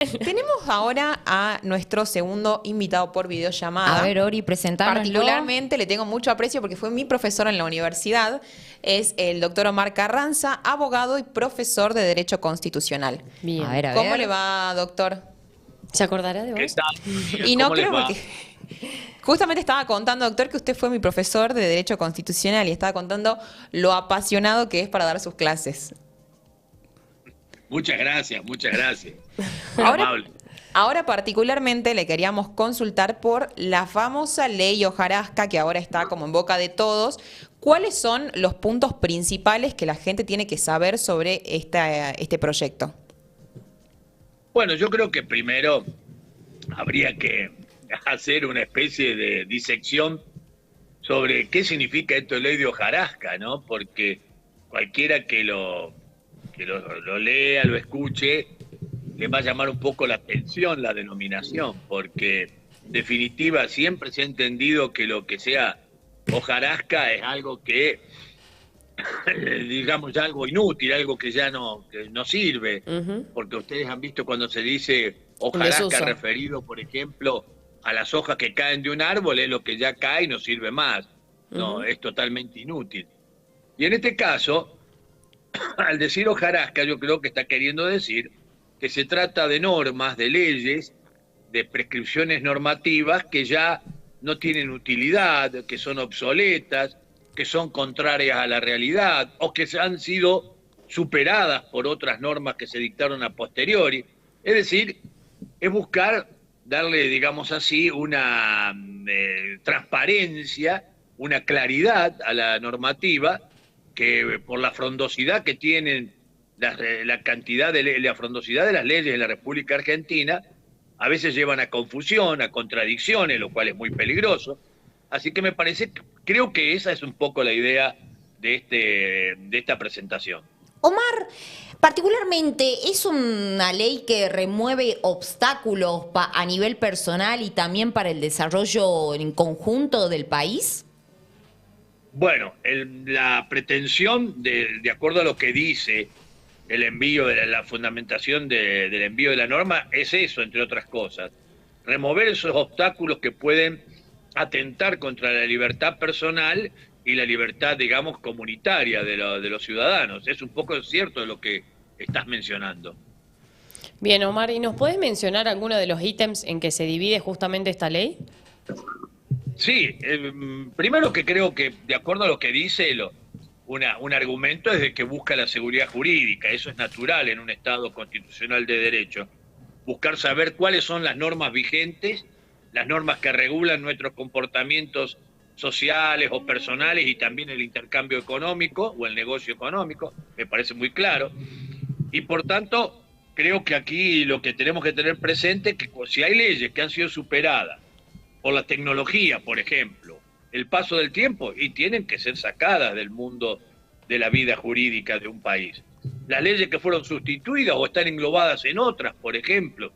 Tenemos ahora a nuestro segundo invitado por A videollamada. ver, Ori, presentámoslo. Particularmente le tengo mucho aprecio porque fue mi profesor en la universidad. Es el doctor Omar Carranza, abogado y profesor de Derecho Constitucional. A Bien. ver, a ¿Cómo le ver. va, doctor? ¿Se acordará de ¿Qué vos? tal? Y no ¿Cómo les creo va? porque justamente estaba contando, doctor, que usted fue mi profesor de Derecho Constitucional y estaba contando lo apasionado que es para dar sus clases. Muchas gracias, muchas gracias. Muy Ahora, amable. ahora particularmente le queríamos consultar por la famosa ley hojarasca que ahora está como en boca de todos. ¿Cuáles son los puntos principales que la gente tiene que saber sobre este proyecto? Bueno, yo creo que primero habría que hacer una especie de disección sobre qué significa esto de ley de hojarasca, ¿no? Porque cualquiera que lo lea, lo escuche, le va a llamar un poco la atención la denominación, porque en definitiva siempre se ha entendido que lo que sea hojarasca es algo que digamos, ya algo inútil, algo que no sirve, Ujú. porque ustedes han visto cuando se dice Un hojarasca desuso. referido, por ejemplo, a las hojas que caen de un árbol, es lo que ya cae y no sirve más. No, Ujú. es totalmente inútil. Y en este caso, al decir hojarasca, yo creo que está queriendo decir que se trata de normas, de leyes, de prescripciones normativas que ya no tienen utilidad, que son obsoletas, que son contrarias a la realidad o que han sido superadas por otras normas que se dictaron a posteriori. Es decir, es buscar darle, digamos así, una transparencia, una claridad a la normativa que por la frondosidad que tienen la cantidad la frondosidad de las leyes en la República Argentina, a veces llevan a confusión, a contradicciones, lo cual es muy peligroso. Así que me parece, creo que esa es un poco la idea de esta presentación. Omar, particularmente, ¿es una ley que remueve obstáculos a nivel personal y también para el desarrollo en conjunto del país? Bueno, la pretensión, de acuerdo a lo que dice el envío de la fundamentación del envío de la norma, es eso, entre otras cosas. Remover esos obstáculos que pueden atentar contra la libertad personal y la libertad, digamos, comunitaria de los ciudadanos. Es un poco cierto lo que estás mencionando. Bien, Omar, ¿y nos puedes mencionar alguno de los ítems en que se divide justamente esta ley? Sí, primero que creo que, de acuerdo a lo que dice, un argumento es de que busca la seguridad jurídica. Eso es natural en un Estado constitucional de derecho. Buscar saber cuáles son las normas vigentes, las normas que regulan nuestros comportamientos sociales o personales y también el intercambio económico o el negocio económico, me parece muy claro. Y por tanto, creo que aquí lo que tenemos que tener presente es que si hay leyes que han sido superadas por la tecnología, por ejemplo, el paso del tiempo, y tienen que ser sacadas del mundo de la vida jurídica de un país. Las leyes que fueron sustituidas o están englobadas en otras, por ejemplo,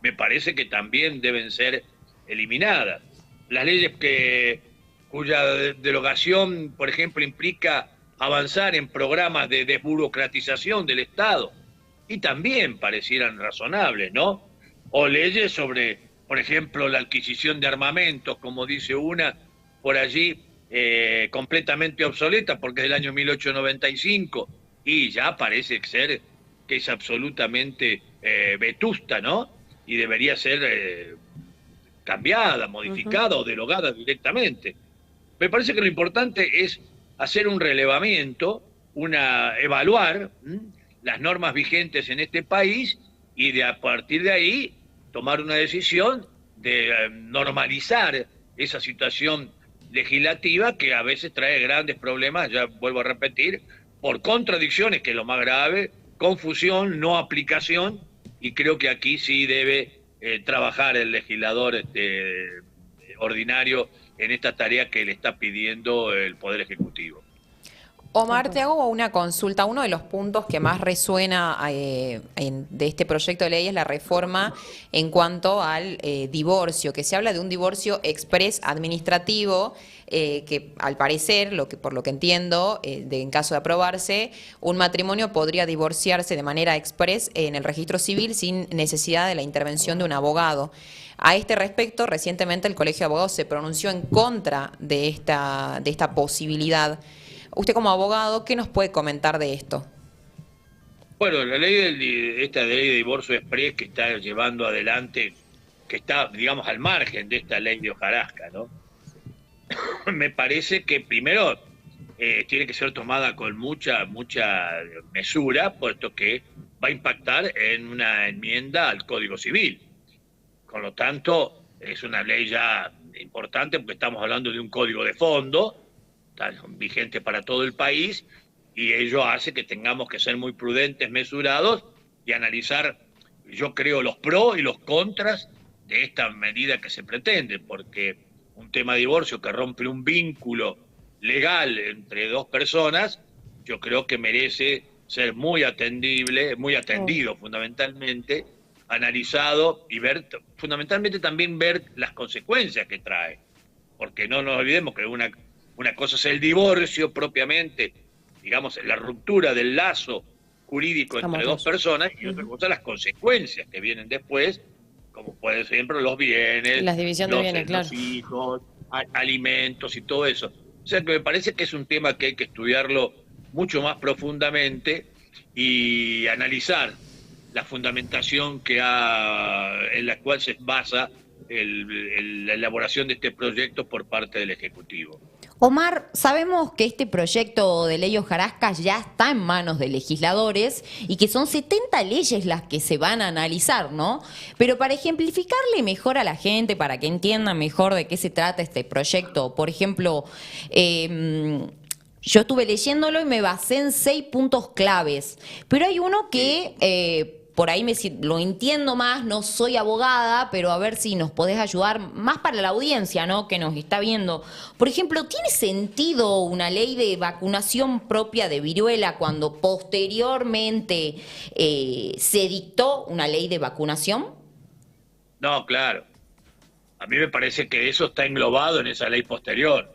me parece que también deben ser eliminadas. Las leyes cuya derogación, por ejemplo, implica avanzar en programas de desburocratización del Estado, y también parecieran razonables, ¿no? O leyes sobre, por ejemplo, la adquisición de armamentos, como dice una, por allí completamente obsoleta porque es del año 1895 y ya parece ser que es absolutamente vetusta, ¿no? Y debería ser cambiada, Ujú. modificada o derogada directamente. Me parece que lo importante es hacer un relevamiento, evaluar las normas vigentes en este país y a partir de ahí tomar una decisión de normalizar esa situación legislativa que a veces trae grandes problemas, ya vuelvo a repetir, por contradicciones, que es lo más grave, confusión, no aplicación, y creo que aquí sí debe trabajar el legislador ordinario en esta tarea que le está pidiendo el Poder Ejecutivo. Omar, te hago una consulta. Uno de los puntos que más resuena de este proyecto de ley es la reforma en cuanto al divorcio, que se habla de un divorcio exprés administrativo, que al parecer, por lo que entiendo, en caso de aprobarse, un matrimonio podría divorciarse de manera exprés en el registro civil sin necesidad de la intervención de un abogado. A este respecto, recientemente el Colegio de Abogados se pronunció en contra de esta posibilidad. Usted como abogado, ¿qué nos puede comentar de esto? Bueno, esta ley de divorcio exprés que está llevando adelante, que está, digamos, al margen de esta ley de hojarasca, ¿no? Me parece que primero tiene que ser tomada con mucha mesura, puesto que va a impactar en una enmienda al Código Civil. Con lo tanto, es una ley ya importante porque estamos hablando de un código de fondo, está vigente para todo el país, y ello hace que tengamos que ser muy prudentes, mesurados y analizar, yo creo, los pros y los contras de esta medida que se pretende, porque un tema de divorcio que rompe un vínculo legal entre dos personas, yo creo que merece ser muy atendido fundamentalmente, analizado y ver, fundamentalmente también ver las consecuencias que trae, porque no nos olvidemos que una cosa es el divorcio propiamente, digamos, la ruptura del lazo jurídico entre dos personas, y otra cosa las consecuencias que vienen después, como pueden ser siempre los bienes, la división de bienes, los hijos, alimentos y todo eso. O sea que me parece que es un tema que hay que estudiarlo mucho más profundamente y analizar la fundamentación en la cual se basa la elaboración de este proyecto por parte del Ejecutivo. Omar, sabemos que este proyecto de ley hojarasca ya está en manos de legisladores y que son 70 leyes las que se van a analizar, ¿no? Pero para ejemplificarle mejor a la gente, para que entienda mejor de qué se trata este proyecto, por ejemplo, yo estuve leyéndolo y me basé en 6 puntos claves, pero hay uno que por ahí lo entiendo más, no soy abogada, pero a ver si nos podés ayudar más para la audiencia, ¿no?, que nos está viendo. Por ejemplo, ¿tiene sentido una ley de vacunación propia de viruela cuando posteriormente se dictó una ley de vacunación? No, claro. A mí me parece que eso está englobado en esa ley posterior.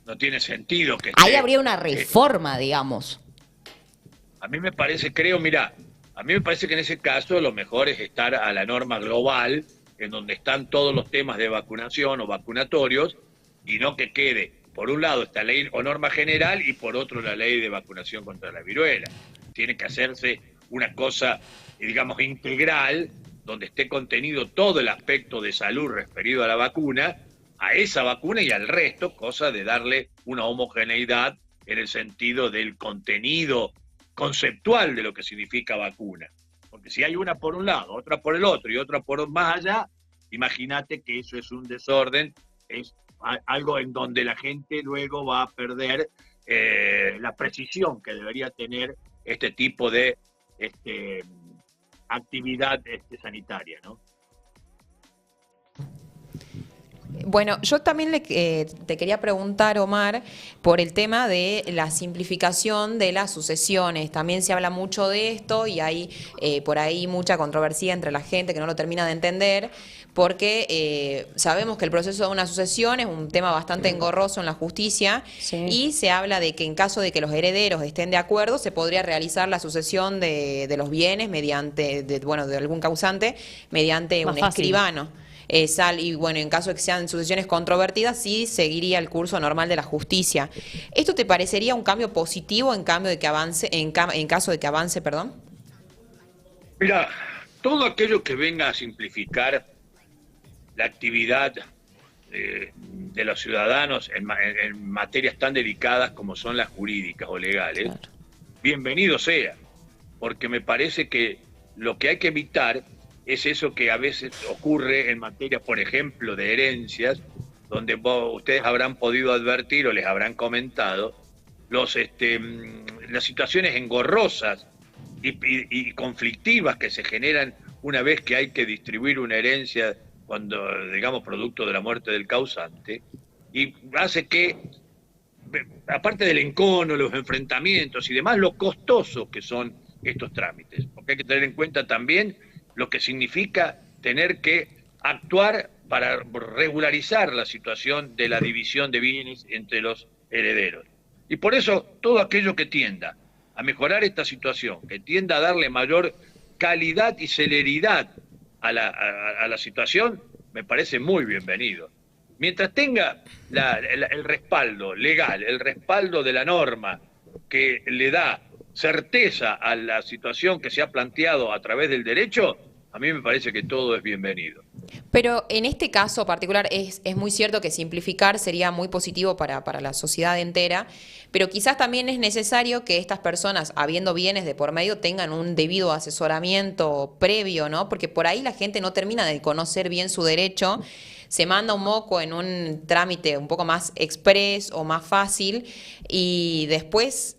No tiene sentido que ahí habría una reforma, digamos. A mí me parece, a mí me parece que en ese caso lo mejor es estar a la norma global, en donde están todos los temas de vacunación o vacunatorios, y no que quede, por un lado, esta ley o norma general y por otro la ley de vacunación contra la viruela. Tiene que hacerse una cosa, digamos, integral, donde esté contenido todo el aspecto de salud referido a la vacuna, a esa vacuna y al resto, cosa de darle una homogeneidad en el sentido del contenido conceptual de lo que significa vacuna. Porque si hay una por un lado, otra por el otro y otra por más allá, imagínate que eso es un desorden, es algo en donde la gente luego va a perder la precisión que debería tener este tipo de actividad sanitaria, ¿no? Bueno, yo también te quería preguntar, Omar, por el tema de la simplificación de las sucesiones. También se habla mucho de esto y hay por ahí mucha controversia entre la gente que no lo termina de entender, porque sabemos que el proceso de una sucesión es un tema bastante engorroso en la justicia, sí, y se habla de que en caso de que los herederos estén de acuerdo, se podría realizar la sucesión de los bienes mediante, de algún causante, mediante un escribano. Y bueno, en caso de que sean sucesiones controvertidas, sí seguiría el curso normal de la justicia. ¿Esto te parecería un cambio positivo en caso de que avance, perdón? Mira, todo aquello que venga a simplificar la actividad de los ciudadanos en materias tan delicadas como son las jurídicas o legales, claro, bienvenido sea, porque me parece que lo que hay que evitar es eso que a veces ocurre en materia, por ejemplo, de herencias, donde ustedes habrán podido advertir o les habrán comentado las situaciones engorrosas y conflictivas que se generan una vez que hay que distribuir una herencia cuando, digamos, producto de la muerte del causante, y hace que aparte del encono, los enfrentamientos y demás, lo costosos que son estos trámites. Porque hay que tener en cuenta también lo que significa tener que actuar para regularizar la situación de la división de bienes entre los herederos. Y por eso todo aquello que tienda a mejorar esta situación, que tienda a darle mayor calidad y celeridad a la situación, me parece muy bienvenido. Mientras tenga el respaldo legal, el respaldo de la norma que le da certeza a la situación que se ha planteado a través del derecho, a mí me parece que todo es bienvenido. Pero en este caso particular es muy cierto que simplificar sería muy positivo para la sociedad entera, pero quizás también es necesario que estas personas, habiendo bienes de por medio, tengan un debido asesoramiento previo, ¿no? Porque por ahí la gente no termina de conocer bien su derecho, se manda un moco en un trámite un poco más express o más fácil y después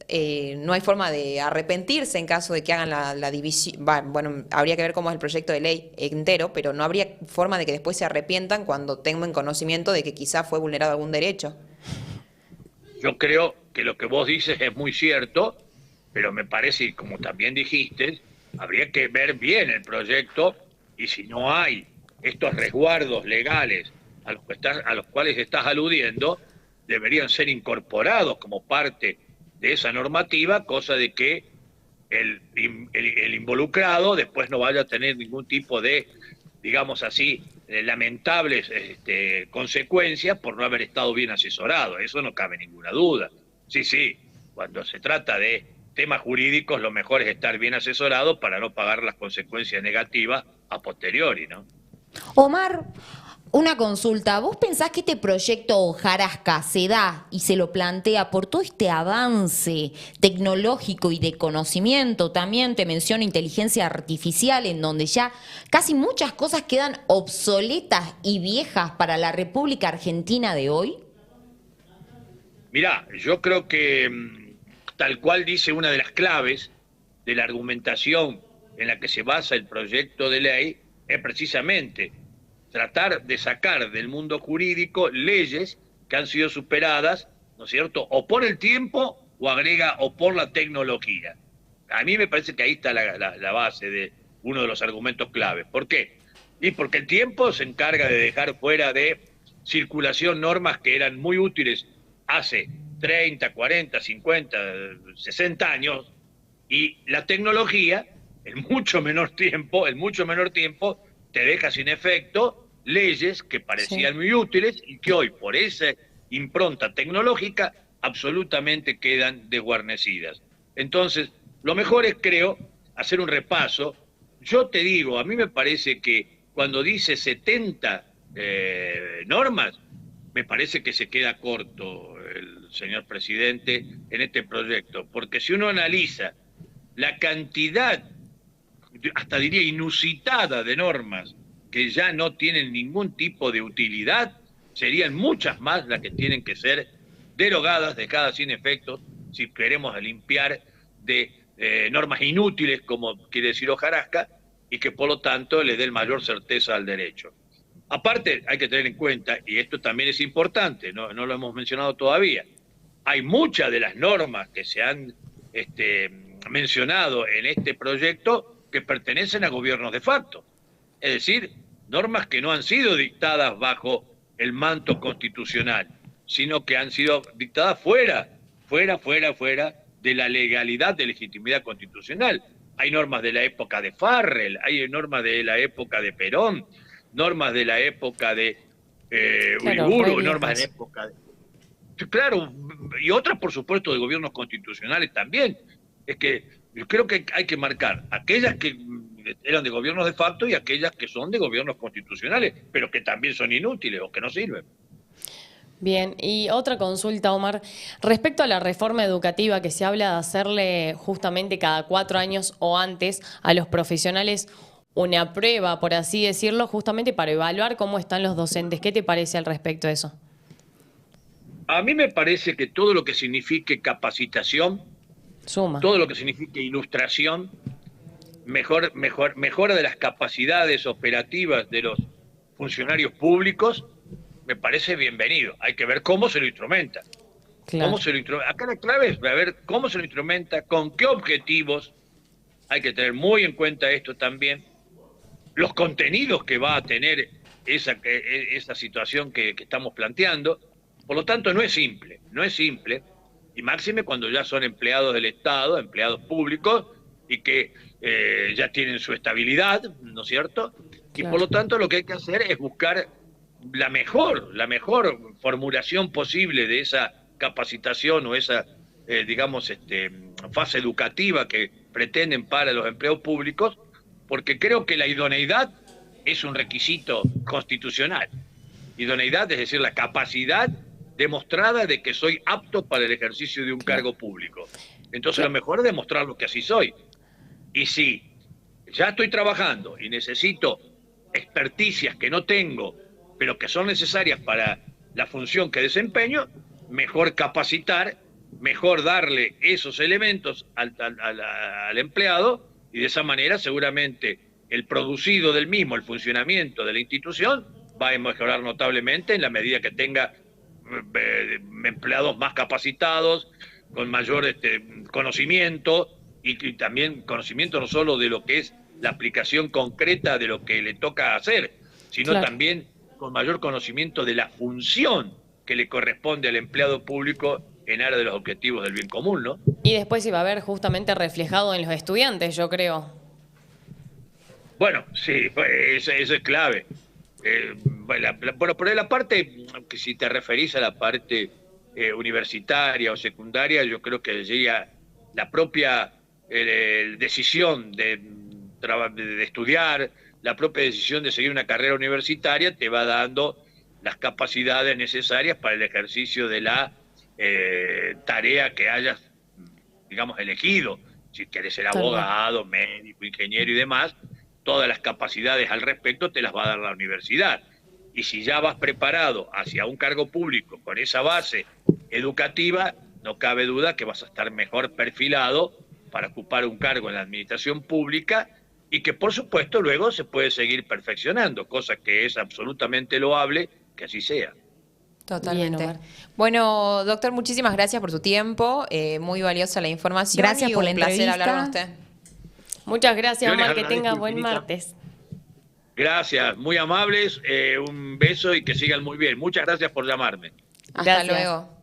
no hay forma de arrepentirse en caso de que hagan la división. Bueno, habría que ver cómo es el proyecto de ley entero, pero no habría forma de que después se arrepientan cuando tengan conocimiento de que quizá fue vulnerado algún derecho. Yo creo que lo que vos dices es muy cierto, pero me parece, y como también dijiste, habría que ver bien el proyecto y si no hay estos resguardos legales a los cuales estás aludiendo, deberían ser incorporados como parte de esa normativa, cosa de que el involucrado después no vaya a tener ningún tipo de, digamos así, lamentables consecuencias por no haber estado bien asesorado. Eso no cabe ninguna duda. Sí, cuando se trata de temas jurídicos, lo mejor es estar bien asesorado para no pagar las consecuencias negativas a posteriori, ¿no? Omar, una consulta. ¿Vos pensás que este proyecto Hojarasca se da y se lo plantea por todo este avance tecnológico y de conocimiento? También te menciono inteligencia artificial, en donde ya casi muchas cosas quedan obsoletas y viejas para la República Argentina de hoy. Mirá, yo creo que tal cual dice una de las claves de la argumentación en la que se basa el proyecto de ley, es precisamente tratar de sacar del mundo jurídico leyes que han sido superadas, ¿no es cierto?, o por el tiempo o por la tecnología. A mí me parece que ahí está la base de uno de los argumentos claves. ¿Por qué? Y porque el tiempo se encarga de dejar fuera de circulación normas que eran muy útiles hace 30, 40, 50, 60 años, y la tecnología, en mucho menor tiempo, te deja sin efecto leyes que parecían muy útiles y que hoy, por esa impronta tecnológica, absolutamente quedan desguarnecidas. Entonces, lo mejor es, creo, hacer un repaso. Yo te digo, a mí me parece que cuando dice 70 normas, me parece que se queda corto el señor presidente en este proyecto, porque si uno analiza la cantidad, hasta diría inusitada, de normas que ya no tienen ningún tipo de utilidad, serían muchas más las que tienen que ser derogadas, dejadas sin efectos, si queremos limpiar de normas inútiles, como quiere decir Hojarasca, y que por lo tanto le den mayor certeza al derecho. Aparte, hay que tener en cuenta, y esto también es importante, no lo hemos mencionado todavía, hay muchas de las normas que se han mencionado en este proyecto que pertenecen a gobiernos de facto. Es decir, normas que no han sido dictadas bajo el manto constitucional, sino que han sido dictadas fuera de la legalidad de legitimidad constitucional. Hay normas de la época de Farrell, hay normas de la época de Perón, normas de la época de Uriburu, normas de la época de... Claro, y otras, por supuesto, de gobiernos constitucionales también. Es que yo creo que hay que marcar aquellas que eran de gobiernos de facto y aquellas que son de gobiernos constitucionales, pero que también son inútiles o que no sirven. Bien, y otra consulta, Omar. Respecto a la reforma educativa que se habla de hacerle justamente cada 4 años o antes a los profesionales una prueba, por así decirlo, justamente para evaluar cómo están los docentes. ¿Qué te parece al respecto de eso? A mí me parece que todo lo que signifique capacitación, suma. Todo lo que signifique ilustración, mejora de las capacidades operativas de los funcionarios públicos, me parece bienvenido. Hay que ver cómo se lo instrumenta. Claro. Acá la clave es ver cómo se lo instrumenta, con qué objetivos. Hay que tener muy en cuenta esto también, los contenidos que va a tener esa situación que estamos planteando. Por lo tanto, no es simple, y máxime cuando ya son empleados del Estado, empleados públicos, y que ya tienen su estabilidad, ¿no es cierto? Y Claro. por lo tanto lo que hay que hacer es buscar la mejor formulación posible de esa capacitación o esa, digamos, fase educativa que pretenden para los empleados públicos, porque creo que la idoneidad es un requisito constitucional. Idoneidad, es decir, la capacidad demostrada de que soy apto para el ejercicio de un cargo público. Entonces lo mejor es demostrarlo que así soy. Y si ya estoy trabajando y necesito experticias que no tengo, pero que son necesarias para la función que desempeño, mejor capacitar, mejor darle esos elementos al empleado, y de esa manera seguramente el producido del mismo, el funcionamiento de la institución, va a mejorar notablemente en la medida que tenga empleados más capacitados, con mayor conocimiento, y también conocimiento no solo de lo que es la aplicación concreta de lo que le toca hacer, sino Claro. también con mayor conocimiento de la función que le corresponde al empleado público en aras de los objetivos del bien común, ¿no? Y después iba a ver justamente reflejado en los estudiantes, yo creo. Bueno, sí, eso es clave. Bueno, por la parte, que si te referís a la parte universitaria o secundaria, yo creo que sería la propia decisión de estudiar, la propia decisión de seguir una carrera universitaria te va dando las capacidades necesarias para el ejercicio de la tarea que hayas, digamos, elegido. Si quieres ser Tal cual. abogado, médico, ingeniero y demás, todas las capacidades al respecto te las va a dar la universidad. Y si ya vas preparado hacia un cargo público con esa base educativa, no cabe duda que vas a estar mejor perfilado para ocupar un cargo en la administración pública, y que por supuesto luego se puede seguir perfeccionando, cosa que es absolutamente loable que así sea. Totalmente. Bien, Omar. Bueno, doctor, muchísimas gracias por su tiempo. Muy valiosa la información. Gracias y por la un placer hablar con entrevista. usted. Muchas gracias, Yo les Omar, que agradezco tenga buen infinita- martes. Gracias, muy amables, un beso y que sigan muy bien. Muchas gracias por llamarme. Hasta Gracias. luego.